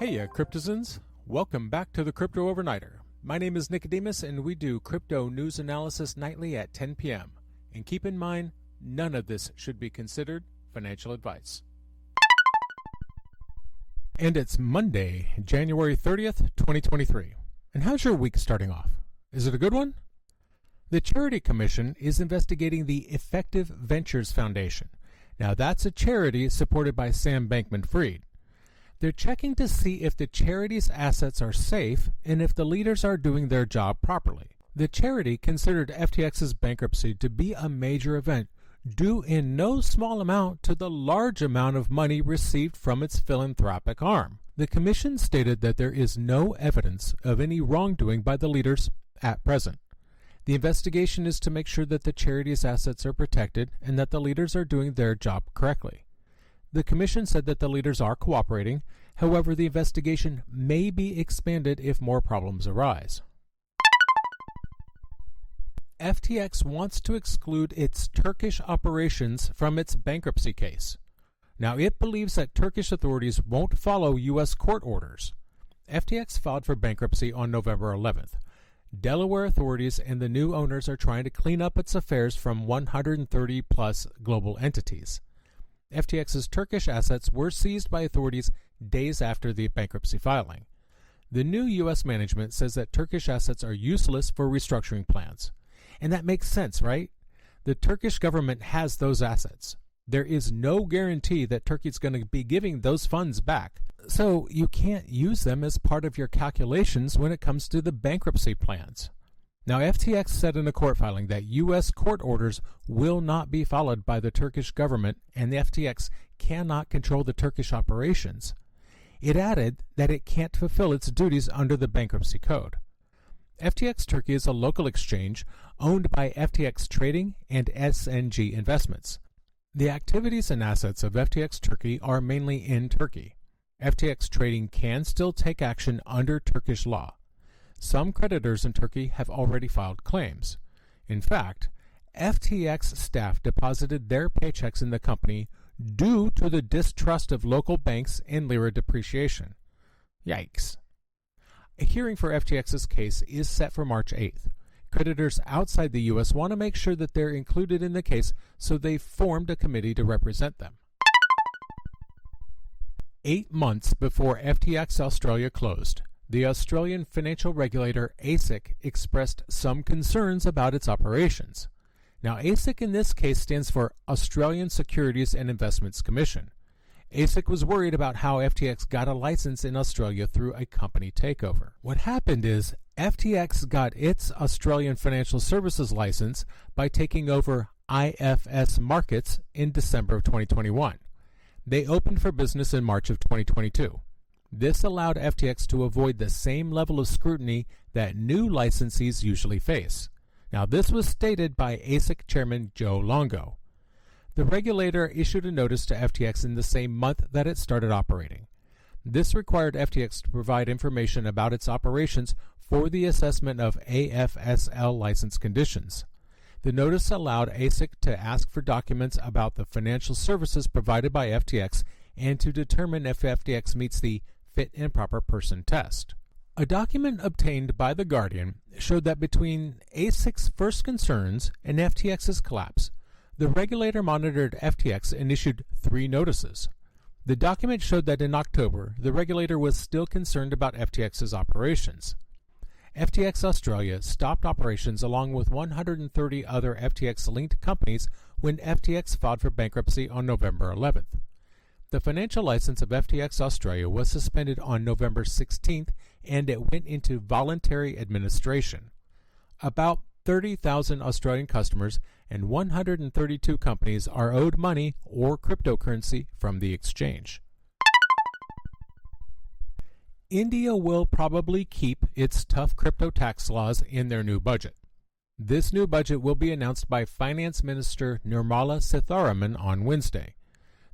Heya Cryptozens, welcome back to the Crypto Overnighter. My name is Nikodemus and we do crypto news analysis nightly at 10 p.m. And keep in mind, none of this should be considered financial advice. And it's Monday, January 30th, 2023. And how's your week starting off? Is it a good one? The Charity Commission is investigating the Effective Ventures Foundation. Now that's a charity supported by Sam Bankman-Fried. They're checking to see if the charity's assets are safe and if the leaders are doing their job properly. The charity considered FTX's bankruptcy to be a major event, due in no small amount to the large amount of money received from its philanthropic arm. The commission stated that there is no evidence of any wrongdoing by the leaders at present. The investigation is to make sure that the charity's assets are protected and that the leaders are doing their job correctly. The commission said that the leaders are cooperating. However, the investigation may be expanded if more problems arise. FTX wants to exclude its Turkish operations from its bankruptcy case. Now, it believes that Turkish authorities won't follow U.S. court orders. FTX filed for bankruptcy on November 11th. Delaware authorities and the new owners are trying to clean up its affairs from 130-plus global entities. FTX's Turkish assets were seized by authorities days after the bankruptcy filing. The new U.S. management says that Turkish assets are useless for restructuring plans. And that makes sense, right? The Turkish government has those assets. There is no guarantee that Turkey is going to be giving those funds back. So you can't use them as part of your calculations when it comes to the bankruptcy plans. Now, FTX said in a court filing that U.S. court orders will not be followed by the Turkish government and the FTX cannot control the Turkish operations. It added that it can't fulfill its duties under the bankruptcy code. FTX Turkey is a local exchange owned by FTX Trading and SNG Investments. The activities and assets of FTX Turkey are mainly in Turkey. FTX Trading can still take action under Turkish law. Some creditors in Turkey have already filed claims. In fact, FTX staff deposited their paychecks in the company due to the distrust of local banks and lira depreciation. Yikes. A hearing for FTX's case is set for March 8th. Creditors outside the U.S. want to make sure that they're included in the case, so they've formed a committee to represent them. 8 months before FTX Australia closed, the Australian financial regulator ASIC expressed some concerns about its operations. Now, ASIC in this case stands for Australian Securities and Investments Commission. ASIC was worried about how FTX got a license in Australia through a company takeover. What happened is FTX got its Australian financial services license by taking over IFS Markets in December of 2021. They opened for business in March of 2022. This allowed FTX to avoid the same level of scrutiny that new licensees usually face. Now, this was stated by ASIC chairman Joe Longo. The regulator issued a notice to FTX in the same month that it started operating. This required FTX to provide information about its operations for the assessment of AFSL license conditions. The notice allowed ASIC to ask for documents about the financial services provided by FTX and to determine if FTX meets the fit and proper person test. A document obtained by The Guardian showed that between ASIC's first concerns and FTX's collapse, the regulator monitored FTX and issued 3 notices. The document showed that in October, the regulator was still concerned about FTX's operations. FTX Australia stopped operations along with 130 other FTX-linked companies when FTX filed for bankruptcy on November 11th. The financial license of FTX Australia was suspended on November 16th and it went into voluntary administration. About 30,000 Australian customers and 132 companies are owed money or cryptocurrency from the exchange. India will probably keep its tough crypto tax laws in their new budget. This new budget will be announced by Finance Minister Nirmala Sitharaman on Wednesday.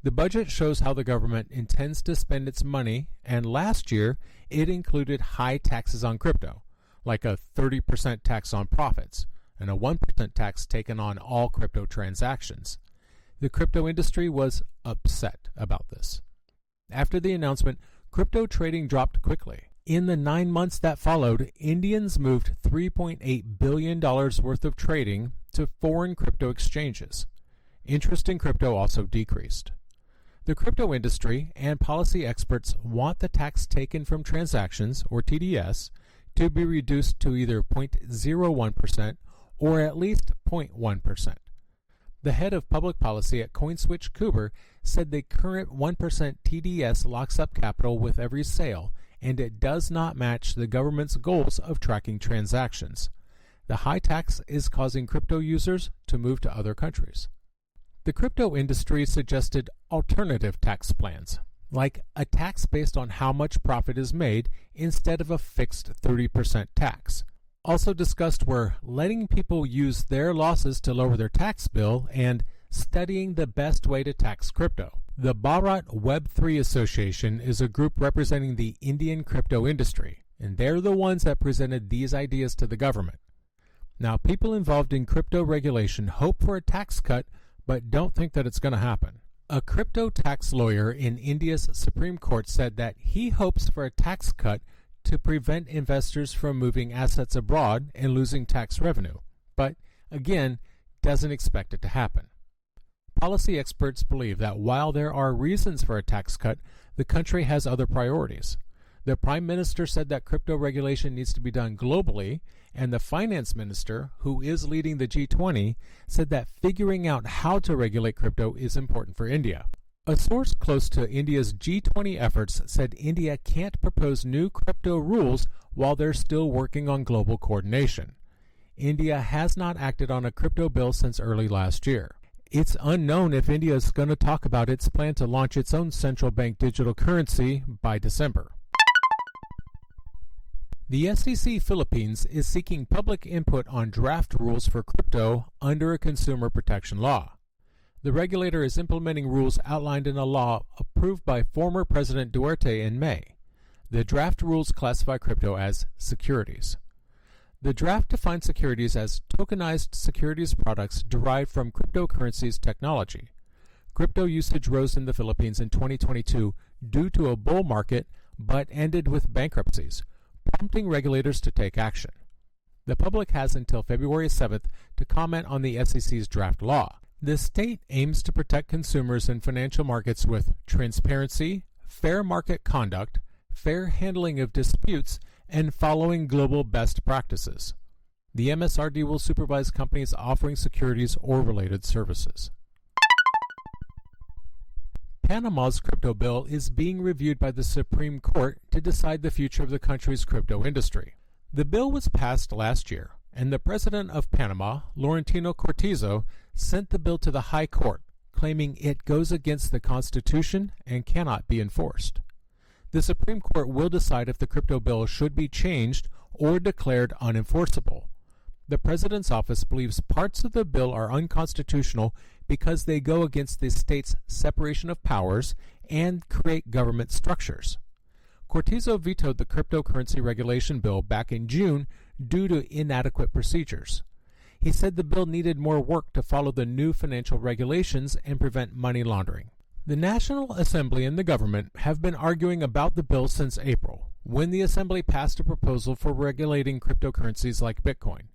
The budget shows how the government intends to spend its money, and last year it included high taxes on crypto, like a 30% tax on profits and a 1% tax taken on all crypto transactions. The crypto industry was upset about this. After the announcement, crypto trading dropped quickly. In the 9 months that followed, Indians moved $3.8 billion worth of trading to foreign crypto exchanges. Interest in crypto also decreased. The crypto industry and policy experts want the tax taken from transactions, or TDS, to be reduced to either 0.01% or at least 0.1%. The head of public policy at CoinSwitch, Kuber, said the current 1% TDS locks up capital with every sale, and it does not match the government's goals of tracking transactions. The high tax is causing crypto users to move to other countries. The crypto industry suggested alternative tax plans, like a tax based on how much profit is made instead of a fixed 30% tax. Also discussed were letting people use their losses to lower their tax bill and studying the best way to tax crypto. The Bharat Web3 Association is a group representing the Indian crypto industry, and they're the ones that presented these ideas to the government. Now, people involved in crypto regulation hope for a tax cut, but don't think that it's going to happen. A crypto tax lawyer in India's Supreme Court said that he hopes for a tax cut to prevent investors from moving assets abroad and losing tax revenue, but again, doesn't expect it to happen. Policy experts believe that while there are reasons for a tax cut, the country has other priorities. The Prime Minister said that crypto regulation needs to be done globally, and the Finance Minister, who is leading the G20, said that figuring out how to regulate crypto is important for India. A source close to India's G20 efforts said India can't propose new crypto rules while they're still working on global coordination. India has not acted on a crypto bill since early last year. It's unknown if India is going to talk about its plan to launch its own central bank digital currency by December. The SEC Philippines is seeking public input on draft rules for crypto under a consumer protection law. The regulator is implementing rules outlined in a law approved by former President Duterte in May. The draft rules classify crypto as securities. The draft defines securities as tokenized securities products derived from cryptocurrencies technology. Crypto usage rose in the Philippines in 2022 due to a bull market, but ended with bankruptcies, prompting regulators to take action. The public has until February 7th to comment on the SEC's draft law. The state aims to protect consumers in financial markets with transparency, fair market conduct, fair handling of disputes, and following global best practices. The MSRD will supervise companies offering securities or related services. Panama's crypto bill is being reviewed by the Supreme Court to decide the future of the country's crypto industry. The bill was passed last year, and the president of Panama, Laurentino Cortizo, sent the bill to the High Court, claiming it goes against the Constitution and cannot be enforced. The Supreme Court will decide if the crypto bill should be changed or declared unenforceable. The president's office believes parts of the bill are unconstitutional because they go against the state's separation of powers and create government structures. Cortizo vetoed the cryptocurrency regulation bill back in June due to inadequate procedures. He said the bill needed more work to follow the new financial regulations and prevent money laundering. The National Assembly and the government have been arguing about the bill since April, when the Assembly passed a proposal for regulating cryptocurrencies like Bitcoin.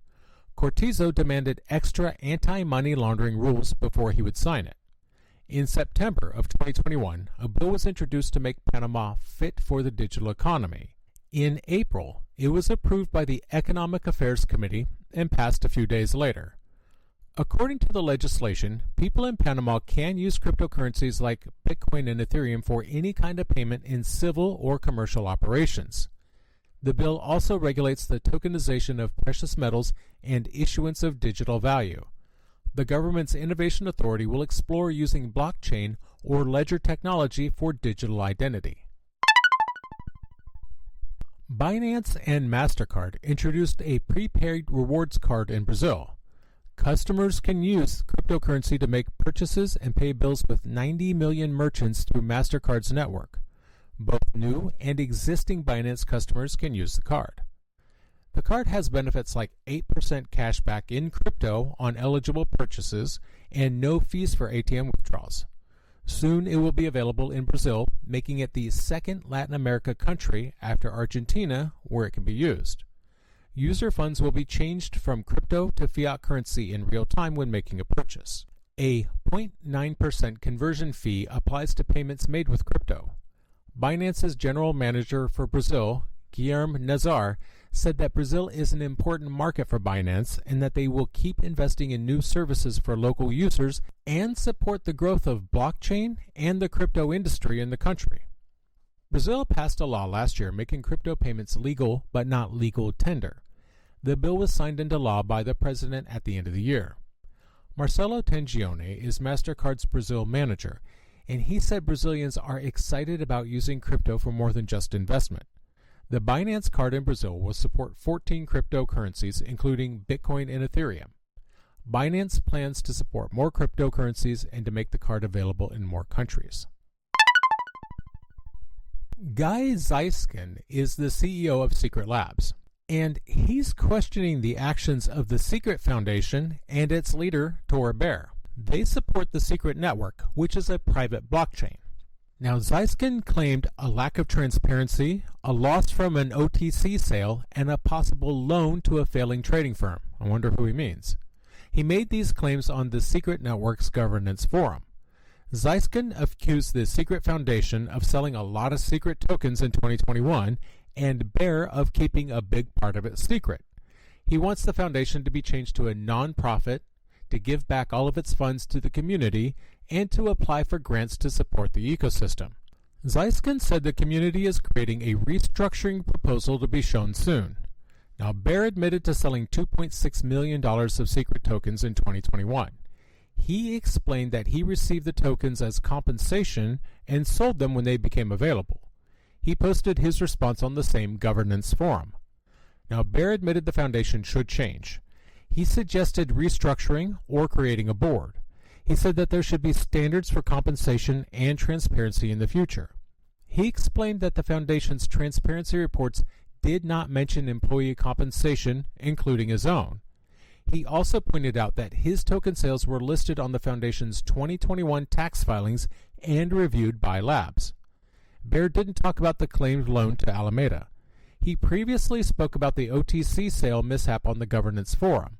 Cortizo demanded extra anti-money laundering rules before he would sign it. In September of 2021, a bill was introduced to make Panama fit for the digital economy. In April, it was approved by the Economic Affairs Committee and passed a few days later. According to the legislation, people in Panama can use cryptocurrencies like Bitcoin and Ethereum for any kind of payment in civil or commercial operations. The bill also regulates the tokenization of precious metals and issuance of digital value. The government's Innovation Authority will explore using blockchain or ledger technology for digital identity. Binance and MasterCard introduced a prepaid rewards card in Brazil. Customers can use cryptocurrency to make purchases and pay bills with 90 million merchants through MasterCard's network. Both new and existing Binance customers can use the card. The card has benefits like 8% cashback in crypto on eligible purchases and no fees for ATM withdrawals. Soon it will be available in Brazil, making it the second Latin America country after Argentina where it can be used. User funds will be changed from crypto to fiat currency in real time when making a purchase. A 0.9% conversion fee applies to payments made with crypto. Binance's general manager for Brazil, Guilherme Nazar, said that Brazil is an important market for Binance and that they will keep investing in new services for local users and support the growth of blockchain and the crypto industry in the country. Brazil passed a law last year making crypto payments legal but not legal tender. The bill was signed into law by the president at the end of the year. Marcelo Tangione is MasterCard's Brazil manager, and he said Brazilians are excited about using crypto for more than just investment. The Binance card in Brazil will support 14 cryptocurrencies, including Bitcoin and Ethereum. Binance plans to support more cryptocurrencies and to make the card available in more countries. Guy Zeiskin is the CEO of Secret Labs, and he's questioning the actions of the Secret Foundation and its leader, Tor Baer. They support the Secret Network, which is a private blockchain. Now, Zeiskin claimed a lack of transparency, a loss from an OTC sale, and a possible loan to a failing trading firm. I wonder who he means. He made these claims on the Secret Network's governance forum. Zeiskin accused the Secret Foundation of selling a lot of secret tokens in 2021 and Baer of keeping a big part of it secret. He wants the foundation to be changed to a non-profit, to give back all of its funds to the community, and to apply for grants to support the ecosystem. Zeiskin said the community is creating a restructuring proposal to be shown soon. Now, Baer admitted to selling $2.6 million of secret tokens in 2021. He explained that he received the tokens as compensation and sold them when they became available. He posted his response on the same governance forum. Now, Baer admitted the foundation should change. He suggested restructuring or creating a board. He said that there should be standards for compensation and transparency in the future. He explained that the foundation's transparency reports did not mention employee compensation, including his own. He also pointed out that his token sales were listed on the foundation's 2021 tax filings and reviewed by Labs. Baer didn't talk about the claimed loan to Alameda. He previously spoke about the OTC sale mishap on the governance forum.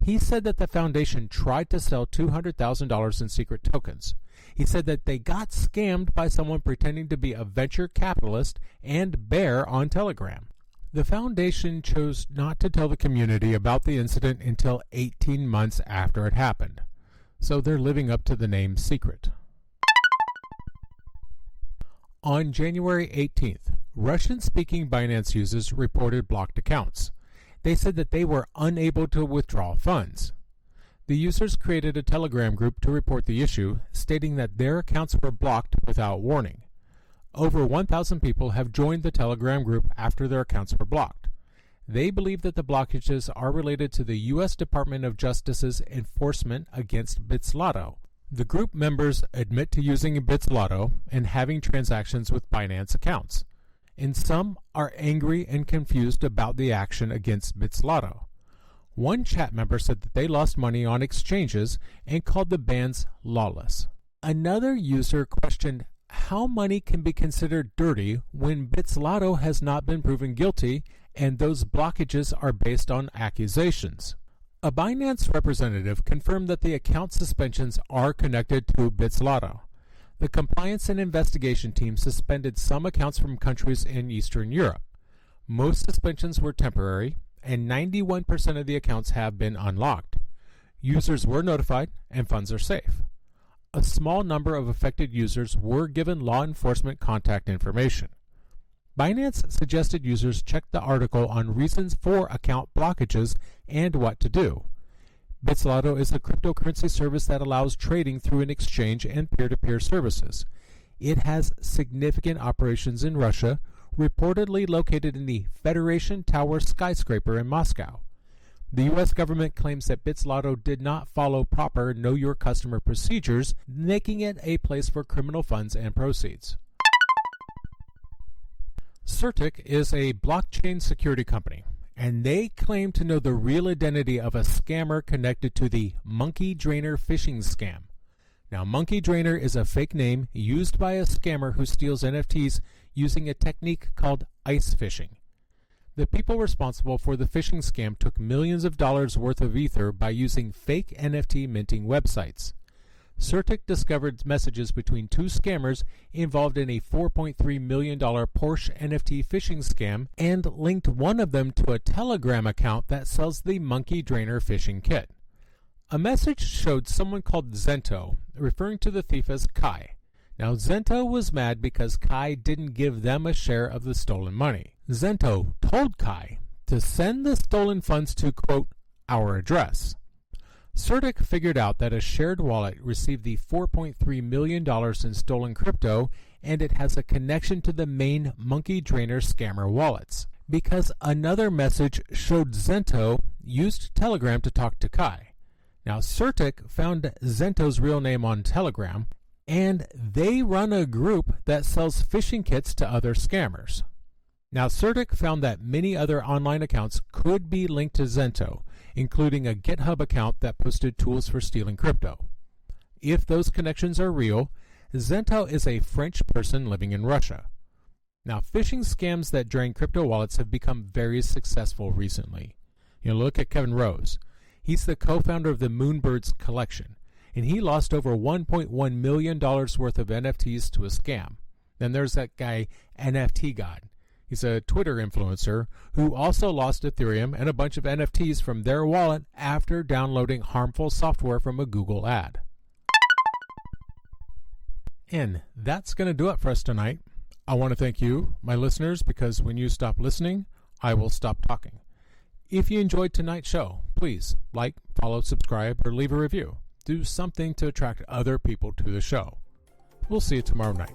He said that the foundation tried to sell $200,000 in secret tokens. He said that they got scammed by someone pretending to be a venture capitalist and Baer on Telegram. The foundation chose not to tell the community about the incident until 18 months after it happened. So they're living up to the name secret. On January 18th, Russian-speaking Binance users reported blocked accounts. They said that they were unable to withdraw funds. The users created a Telegram group to report the issue, stating that their accounts were blocked without warning. Over 1,000 people have joined the Telegram group after their accounts were blocked. They believe that the blockages are related to the U.S. Department of Justice's enforcement against BitSlotto. The group members admit to using BitSlotto and having transactions with Binance accounts, and some are angry and confused about the action against BitSlotto. One chat member said that they lost money on exchanges and called the bans lawless. Another user questioned how money can be considered dirty when BitSlotto has not been proven guilty and those blockages are based on accusations. A Binance representative confirmed that the account suspensions are connected to BitSlotto. The compliance and investigation team suspended some accounts from countries in Eastern Europe. Most suspensions were temporary, and 91% of the accounts have been unlocked. Users were notified, and funds are safe. A small number of affected users were given law enforcement contact information. Binance suggested users check the article on reasons for account blockages and what to do. BitSlotto is a cryptocurrency service that allows trading through an exchange and peer-to-peer services. It has significant operations in Russia, reportedly located in the Federation Tower skyscraper in Moscow. The U.S. government claims that BitSlotto did not follow proper Know Your Customer procedures, making it a place for criminal funds and proceeds. Certic is a blockchain security company, and they claim to know the real identity of a scammer connected to the Monkey Drainer phishing scam. Now, Monkey Drainer is a fake name used by a scammer who steals NFTs using a technique called ice fishing. The people responsible for the phishing scam took millions of dollars worth of Ether by using fake NFT minting websites. CertiK discovered messages between two scammers involved in a $4.3 million Porsche NFT phishing scam and linked one of them to a Telegram account that sells the Monkey Drainer phishing kit. A message showed someone called Zento, referring to the thief as Kai. Now, Zento was mad because Kai didn't give them a share of the stolen money. Zento told Kai to send the stolen funds to, quote, our address. CertiK figured out that a shared wallet received the $4.3 million in stolen crypto, and it has a connection to the main Monkey Drainer scammer wallets, because another message showed Zento used Telegram to talk to Kai. Now, CertiK found Zento's real name on Telegram, and they run a group that sells phishing kits to other scammers. Now, CertiK found that many other online accounts could be linked to Zento, including a GitHub account that posted tools for stealing crypto. If those connections are real, Zento is a French person living in Russia. Now, phishing scams that drain crypto wallets have become very successful recently. Look at Kevin Rose. He's the co-founder of the Moonbirds collection, and he lost over $1.1 million worth of NFTs to a scam. Then there's that guy, NFT God. He's a Twitter influencer who also lost Ethereum and a bunch of NFTs from their wallet after downloading harmful software from a Google ad. And that's going to do it for us tonight. I want to thank you, my listeners, because when you stop listening, I will stop talking. If you enjoyed tonight's show, please like, follow, subscribe, or leave a review. Do something to attract other people to the show. We'll see you tomorrow night.